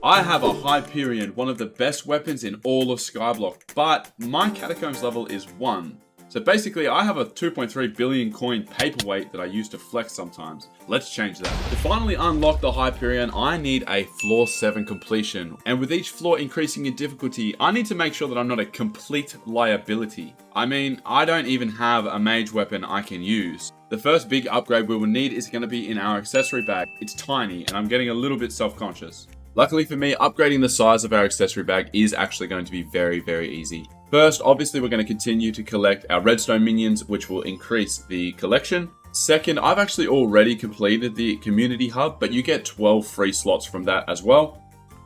I have a Hyperion, one of the best weapons in all of Skyblock, but my Catacombs level is 1. So basically, I have a 2.3 billion coin paperweight that I use to flex sometimes. Let's change that. To finally unlock the Hyperion, I need a floor 7 completion. And with each floor increasing in difficulty, I need to make sure that I'm not a complete liability. I mean, I don't even have a mage weapon I can use. The first big upgrade we will need is going to be in our accessory bag. It's tiny, and I'm getting a little bit self-conscious. Luckily for me, upgrading the size of our accessory bag is actually going to be very, very easy. First, obviously, we're going to continue to collect our redstone minions, which will increase the collection. Second, I've actually already completed the community hub, but you get 12 free slots from that as well.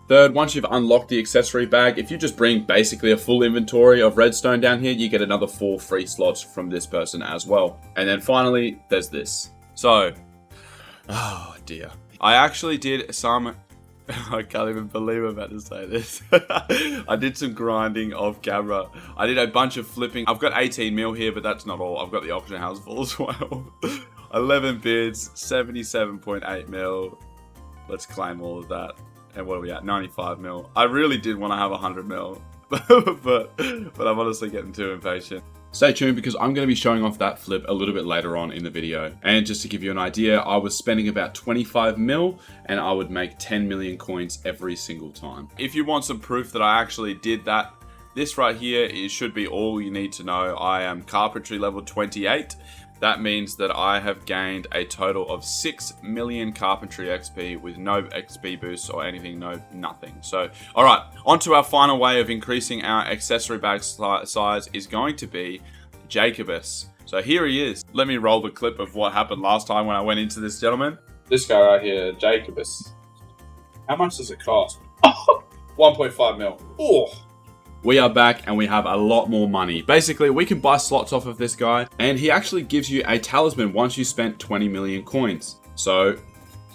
Third, once you've unlocked the accessory bag, if you just bring basically a full inventory of redstone down here, you get another 4 free slots from this person as well. And then finally, there's this. So, oh dear. I actually did some... I can't even believe I'm about to say this. I did some grinding off camera. I did a bunch of flipping. I've got 18 mil here, but that's not all. I've got the auction house full as well. 11 bids, 77.8 mil. Let's claim all of that. And what are we at? 95 mil. I really did want to have 100 mil. but I'm honestly getting too impatient. Stay tuned because I'm going to be showing off that flip a little bit later on in the video. And just to give you an idea, I was spending about 25 mil and I would make 10 million coins every single time. If you want some proof that I actually did that, this right here should be all you need to know. I am carpentry level 28. That means that I have gained a total of 6 million carpentry XP with no XP boosts or anything, nothing. So, all right, on to our final way of increasing our accessory bag size is going to be Jacobus. So here he is. Let me roll the clip of what happened last time when I went into this gentleman. This guy right here, Jacobus. How much does it cost? 1.5 mil. Oh. We are back and we have a lot more money. Basically, we can buy slots off of this guy and he actually gives you a talisman once you spent 20 million coins. So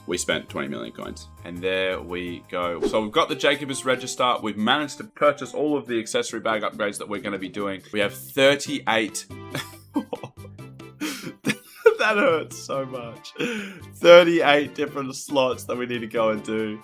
we spent 20 million coins and there we go. So we've got the Jacobus register. We've managed to purchase all of the accessory bag upgrades that we're going to be doing. We have 38. That hurts so much. 38 different slots that we need to go and do.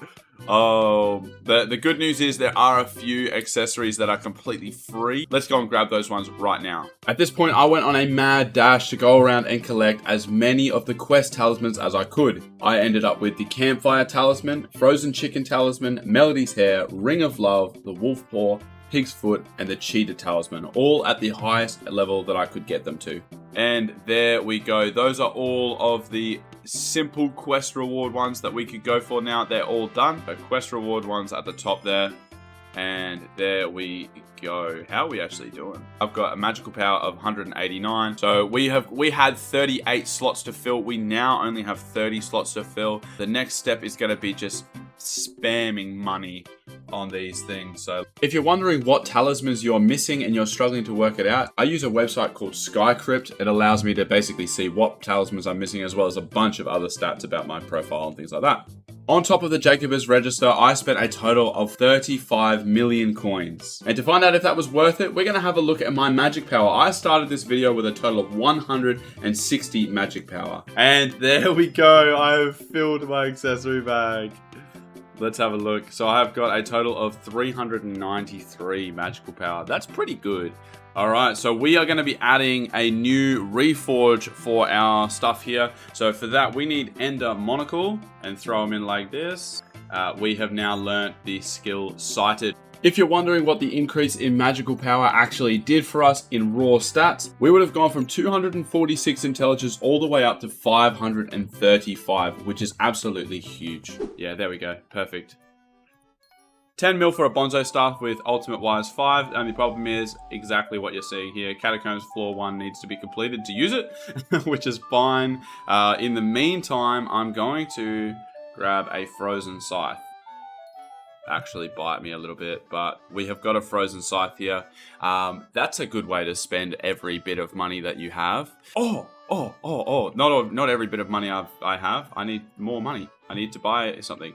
Oh, the good news is there are a few accessories that are completely free. Let's go and grab those ones right now. At this point, I went on a mad dash to go around and collect as many of the quest talismans as I could. I ended up with the Campfire Talisman, Frozen Chicken Talisman, Melody's Hair, Ring of Love, the Wolf Paw, Pig's Foot, and the Cheetah Talisman, all at the highest level that I could get them to. And there we go. Those are all of the simple quest reward ones that we could go for now. They're all done. The quest reward ones at the top there. And there we go. How are we actually doing? I've got a magical power of 189. So we had 38 slots to fill. We now only have 30 slots to fill. The next step is going to be just spamming money on these things. So if you're wondering what talismans you're missing and you're struggling to work it out, I use a website called Skycrypt. It allows me to basically see what talismans I'm missing as well as a bunch of other stats about my profile and things like that. On top of the Jacobus register, I spent a total of 35 million coins. And to find out if that was worth it, we're going to have a look at my magic power. I started this video with a total of 160 magic power. And there we go. I have filled my accessory bag. Let's have a look. So I've got a total of 393 magical power. That's pretty good. All right, so we are going to be adding a new reforge for our stuff here. So for that, we need Ender Monocle and throw them in like this. We have now learnt the skill Sighted. If you're wondering what the increase in magical power actually did for us in raw stats, we would have gone from 246 intelligence all the way up to 535, which is absolutely huge. Yeah, there we go. Perfect. 10 mil for a Bonzo staff with Ultimate Wise 5. The only problem is exactly what you're seeing here. Catacombs floor 1 needs to be completed to use it, which is fine. In the meantime, I'm going to grab a Frozen Scythe. Actually bite me a little bit, but we have got a Frozen Scythe here. That's a good way to spend every bit of money that you have. Not every bit of money I have. I need more money. I need to buy something.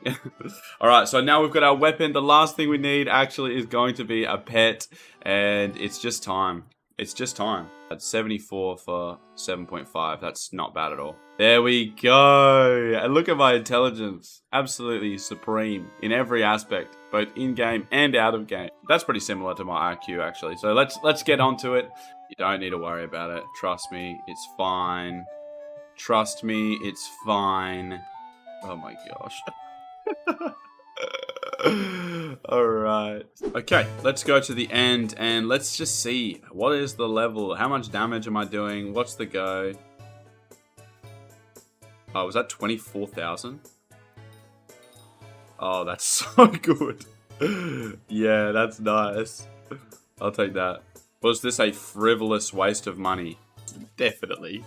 All right, so now we've got our weapon. The last thing we need actually is going to be a pet, and it's just time. It's just time. That's 74 for 7.5. That's not bad at all. There we go. And look at my intelligence. Absolutely supreme in every aspect, both in-game and out of game. That's pretty similar to my IQ, actually. So let's get onto it. You don't need to worry about it. Trust me, it's fine. Trust me, it's fine. Oh my gosh. Alright. Okay, let's go to the end and let's just see. What is the level? How much damage am I doing? What's the go? Oh, was that 24,000? Oh, that's so good. Yeah, that's nice. I'll take that. Was this a frivolous waste of money? Definitely.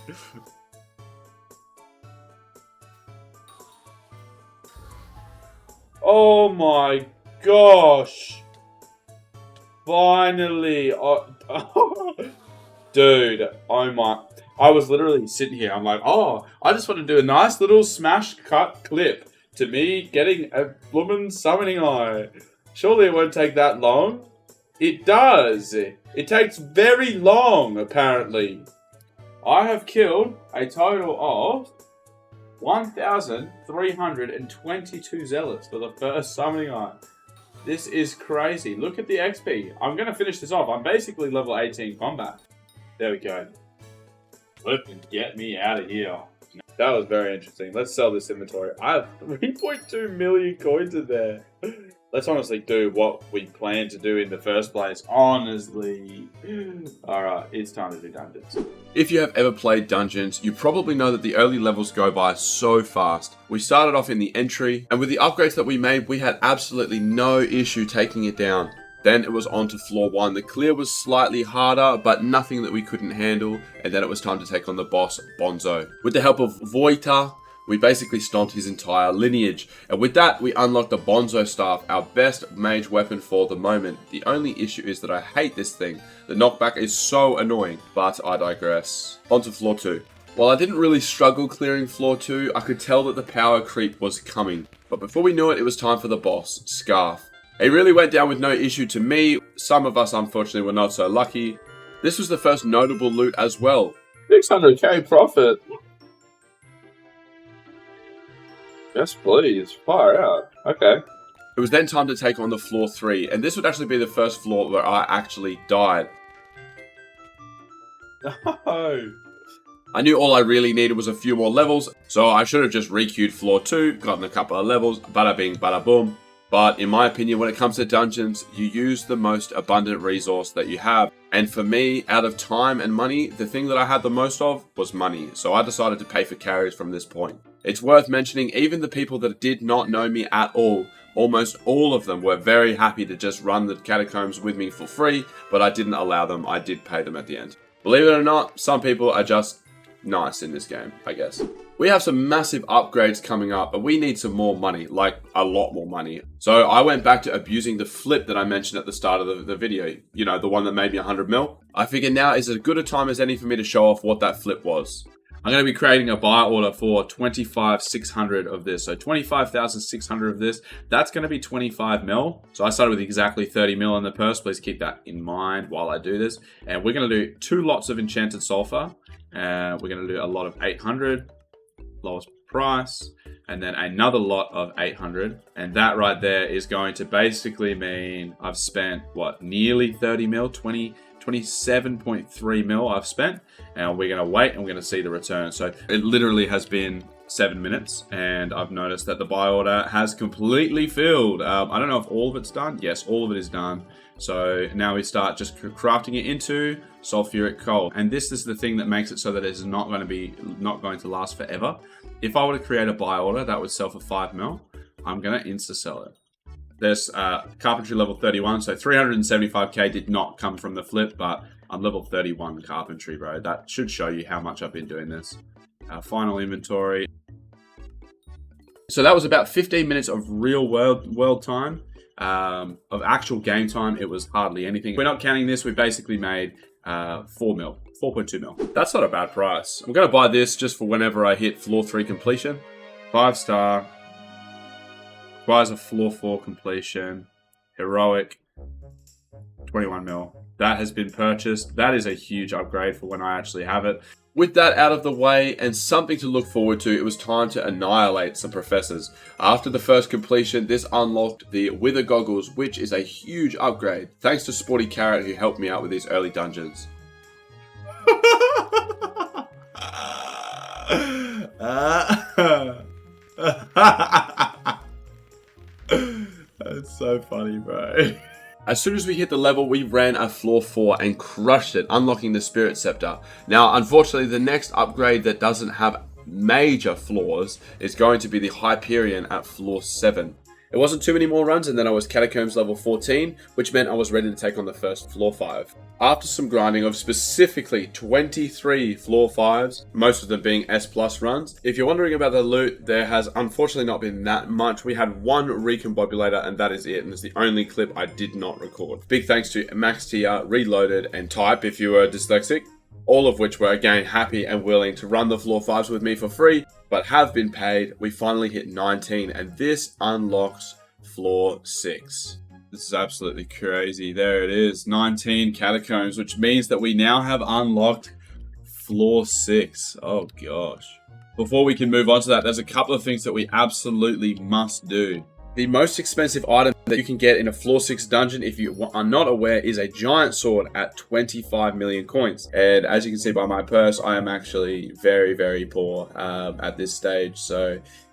Oh my gosh. Finally. Oh, dude, oh my. I was literally sitting here. I'm like, oh, I just want to do a nice little smash cut clip to me getting a bloomin' summoning eye. Surely it won't take that long. It does. It takes very long, apparently. I have killed a total of 1,322 zealots for the first summoning eye. This is crazy. Look at the XP. I'm going to finish this off. I'm basically level 18 combat. There we go. Flippin' get me out of here. That was very interesting. Let's sell this inventory. I have 3.2 million coins in there. Let's honestly do what we planned to do in the first place. Honestly. Alright, it's time to do dungeons. If you have ever played dungeons, you probably know that the early levels go by so fast. We started off in the entry, and with the upgrades that we made, we had absolutely no issue taking it down. Then it was on to floor 1. The clear was slightly harder, but nothing that we couldn't handle, and then it was time to take on the boss, Bonzo. With the help of Voita, we basically stomped his entire lineage, and with that, we unlocked the Bonzo Staff, our best mage weapon for the moment. The only issue is that I hate this thing. The knockback is so annoying, but I digress. On to floor 2. While I didn't really struggle clearing floor 2, I could tell that the power creep was coming. But before we knew it, it was time for the boss, Scarf. He really went down with no issue to me. Some of us, unfortunately, were not so lucky. This was the first notable loot as well. 600k profit. Yes, please. Fire out. Okay. It was then time to take on the floor 3, and this would actually be the first floor where I actually died. No. I knew all I really needed was a few more levels, so I should have just re-queued floor 2, gotten a couple of levels, bada bing, bada boom. But in my opinion, when it comes to dungeons, you use the most abundant resource that you have. And for me, out of time and money, the thing that I had the most of was money. So I decided to pay for carries from this point. It's worth mentioning, even the people that did not know me at all, almost all of them were very happy to just run the catacombs with me for free, but I didn't allow them. I did pay them at the end. Believe it or not, some people are just nice in this game, I guess. We have some massive upgrades coming up, but we need some more money, like a lot more money. So I went back to abusing the flip that I mentioned at the start of the video. You know, the one that made me 100 mil. I figure now is as good a time as any for me to show off what that flip was. I'm going to be creating a buy order for 25,600 of this. So 25,600 of this, that's going to be 25 mil. So I started with exactly 30 mil in the purse. Please keep that in mind while I do this. And we're going to do 2 lots of enchanted sulfur. We're going to do a lot of 800. Lowest price, and then another lot of 800, and that right there is going to basically mean I've spent what, nearly 30 mil, 27.3 mil I've spent, and we're going to wait and we're going to see the return. So it literally has been 7 minutes, and I've noticed that the buy order has completely filled. I don't know if all of it's done. Yes, all of it is done. So now we start just crafting it into sulfuric coal. And this is the thing that makes it so that it's not going to last forever. If I were to create a buy order that would sell for 5 mil, I'm going to insta sell it. There's carpentry level 31, so 375k did not come from the flip, but I'm level 31 carpentry, bro. That should show you how much I've been doing this. Final inventory. So that was about 15 minutes of real world time. Of actual game time, it was hardly anything. We're not counting this, we basically made 4.2 mil. That's not a bad price. I'm going to buy this just for whenever I hit floor 3 completion. 5-star. Requires a floor 4 completion. Heroic. 21 mil. That has been purchased. That is a huge upgrade for when I actually have it. With that out of the way and something to look forward to, it was time to annihilate some professors. After the first completion, this unlocked the Wither Goggles, which is a huge upgrade. Thanks to Sporty Carrot who helped me out with these early dungeons. That's so funny, bro. As soon as we hit the level, we ran a floor 4 and crushed it, unlocking the Spirit Scepter. Now, unfortunately, the next upgrade that doesn't have major flaws is going to be the Hyperion at floor 7. It wasn't too many more runs, and then I was Catacombs level 14, which meant I was ready to take on the first floor 5. After some grinding of specifically 23 floor 5s, most of them being S+ runs. If you're wondering about the loot, there has unfortunately not been that much. We had one recombobulator, and that is it, and it's the only clip I did not record. Big thanks to Max Tier, Reloaded, and Type if you were dyslexic, all of which were again happy and willing to run the floor 5s with me for free, but have been paid. We finally hit 19, and this unlocks floor 6. This is absolutely crazy. There it is, 19 catacombs, which means that we now have unlocked floor 6. Oh gosh. Before we can move on to that, there's a couple of things that we absolutely must do. The most expensive item that you can get in a floor 6 dungeon, if you are not aware, is a giant sword at 25 million coins. And as you can see by my purse, I am actually very, very poor at this stage.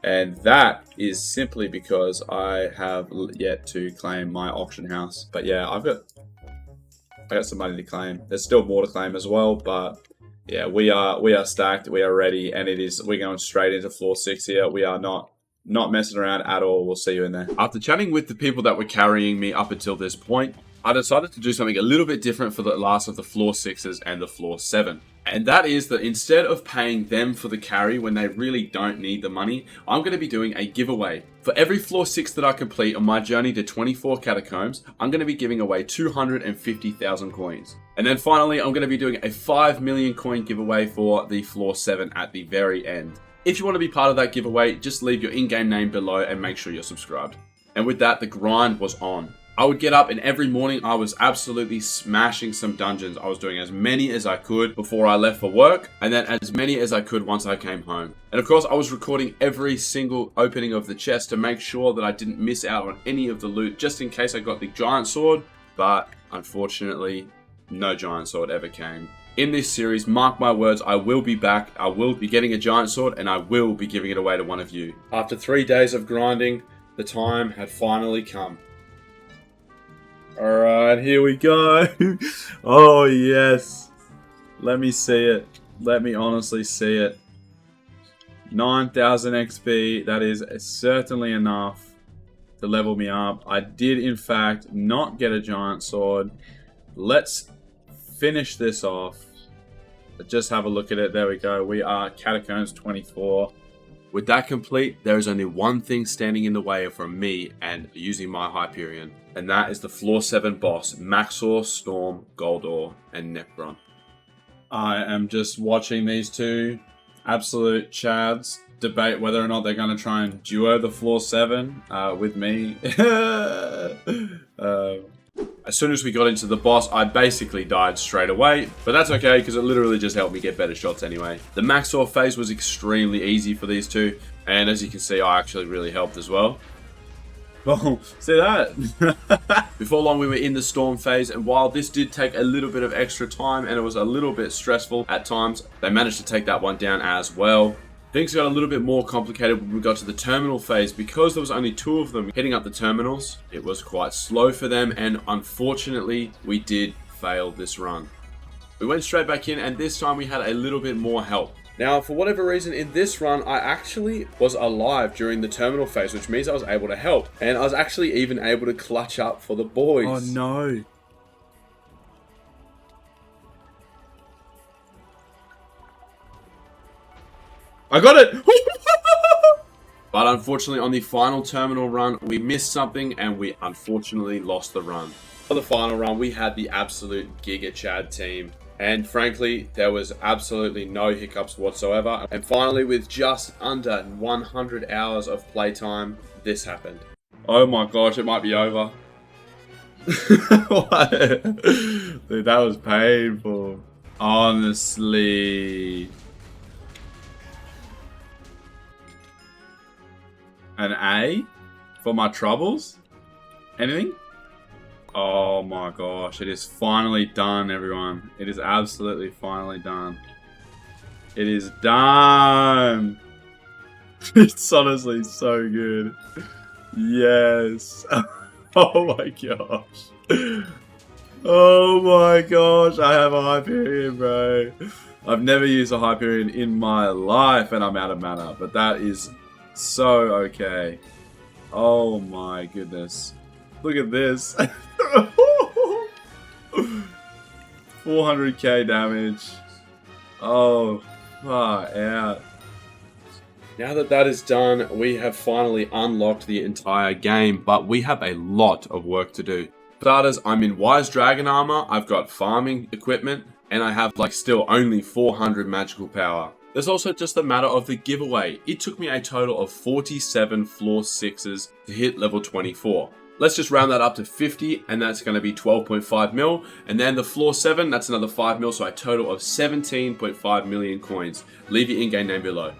And that is simply because I have yet to claim my auction house. But yeah, I got some money to claim. There's still more to claim as well, but yeah, we are stacked, we are ready, and we're going straight into floor 6 here. We are not messing around at all. We'll see you in there. After chatting with the people that were carrying me up until this point, I decided to do something a little bit different for the last of the floor 6s and the floor 7. And that is that instead of paying them for the carry when they really don't need the money, I'm going to be doing a giveaway. For every floor 6 that I complete on my journey to 24 catacombs, I'm going to be giving away 250,000 coins. And then finally, I'm going to be doing a 5 million coin giveaway for the floor 7 at the very end. If you want to be part of that giveaway, just leave your in-game name below and make sure you're subscribed. And with that, the grind was on. I would get up and every morning I was absolutely smashing some dungeons. I was doing as many as I could before I left for work, and then as many as I could once I came home. And of course, I was recording every single opening of the chest to make sure that I didn't miss out on any of the loot, just in case I got the giant sword. But unfortunately, no giant sword ever came. In this series, mark my words, I will be back, I will be getting a giant sword, and I will be giving it away to one of you. After 3 days of grinding, the time had finally come. Alright, here we go. Oh yes. Let me see it. Let me honestly see it. 9,000 XP, that is certainly enough to level me up. I did in fact not get a giant sword. Let's finish this off. Just have a look at it. There we go. We are Catacombs 24. With that complete, there is only one thing standing in the way from me and using my Hyperion. And that is the floor 7 boss, Maxor, Storm, Goldor, and Necron. I am just watching these two absolute chads debate whether or not they're going to try and duo the floor 7 with me. As soon as we got into the boss, I basically died straight away, but that's okay because it literally just helped me get better shots anyway. The Maxor phase was extremely easy for these two, and as you can see, I actually really helped as well. Oh, see that? Before long, we were in the Storm phase, and while this did take a little bit of extra time and it was a little bit stressful at times, they managed to take that one down as well. Things got a little bit more complicated when we got to the terminal phase. Because there was only 2 of them hitting up the terminals, it was quite slow for them, and unfortunately, we did fail this run. We went straight back in, and this time we had a little bit more help. Now, for whatever reason, in this run, I actually was alive during the terminal phase, which means I was able to help. And I was actually even able to clutch up for the boys. Oh no. I got it! But unfortunately, on the final terminal run, we missed something and we unfortunately lost the run. For the final run, we had the absolute Giga Chad team. And frankly, there was absolutely no hiccups whatsoever. And finally, with just under 100 hours of playtime, this happened. Oh my gosh, it might be over. What? Dude, that was painful. Honestly. An A? For my troubles? Anything? Oh my gosh, it is finally done, everyone. It is absolutely finally done. It is done! It's honestly so good. Yes. Oh my gosh. Oh my gosh, I have a Hyperion, bro. I've never used a Hyperion in my life and I'm out of mana, but that is so okay. Oh my goodness. Look at this. 400k damage. Oh, far out. Now that that is done, we have finally unlocked the entire game, but we have a lot of work to do. For starters, I'm in Wise Dragon Armor, I've got farming equipment, and I have like still only 400 magical power. There's also just a matter of the giveaway. It took me a total of 47 floor 6s to hit level 24. Let's just round that up to 50, and that's going to be 12.5 mil. And then the floor 7, that's another 5 mil, so a total of 17.5 million coins. Leave your in-game name below.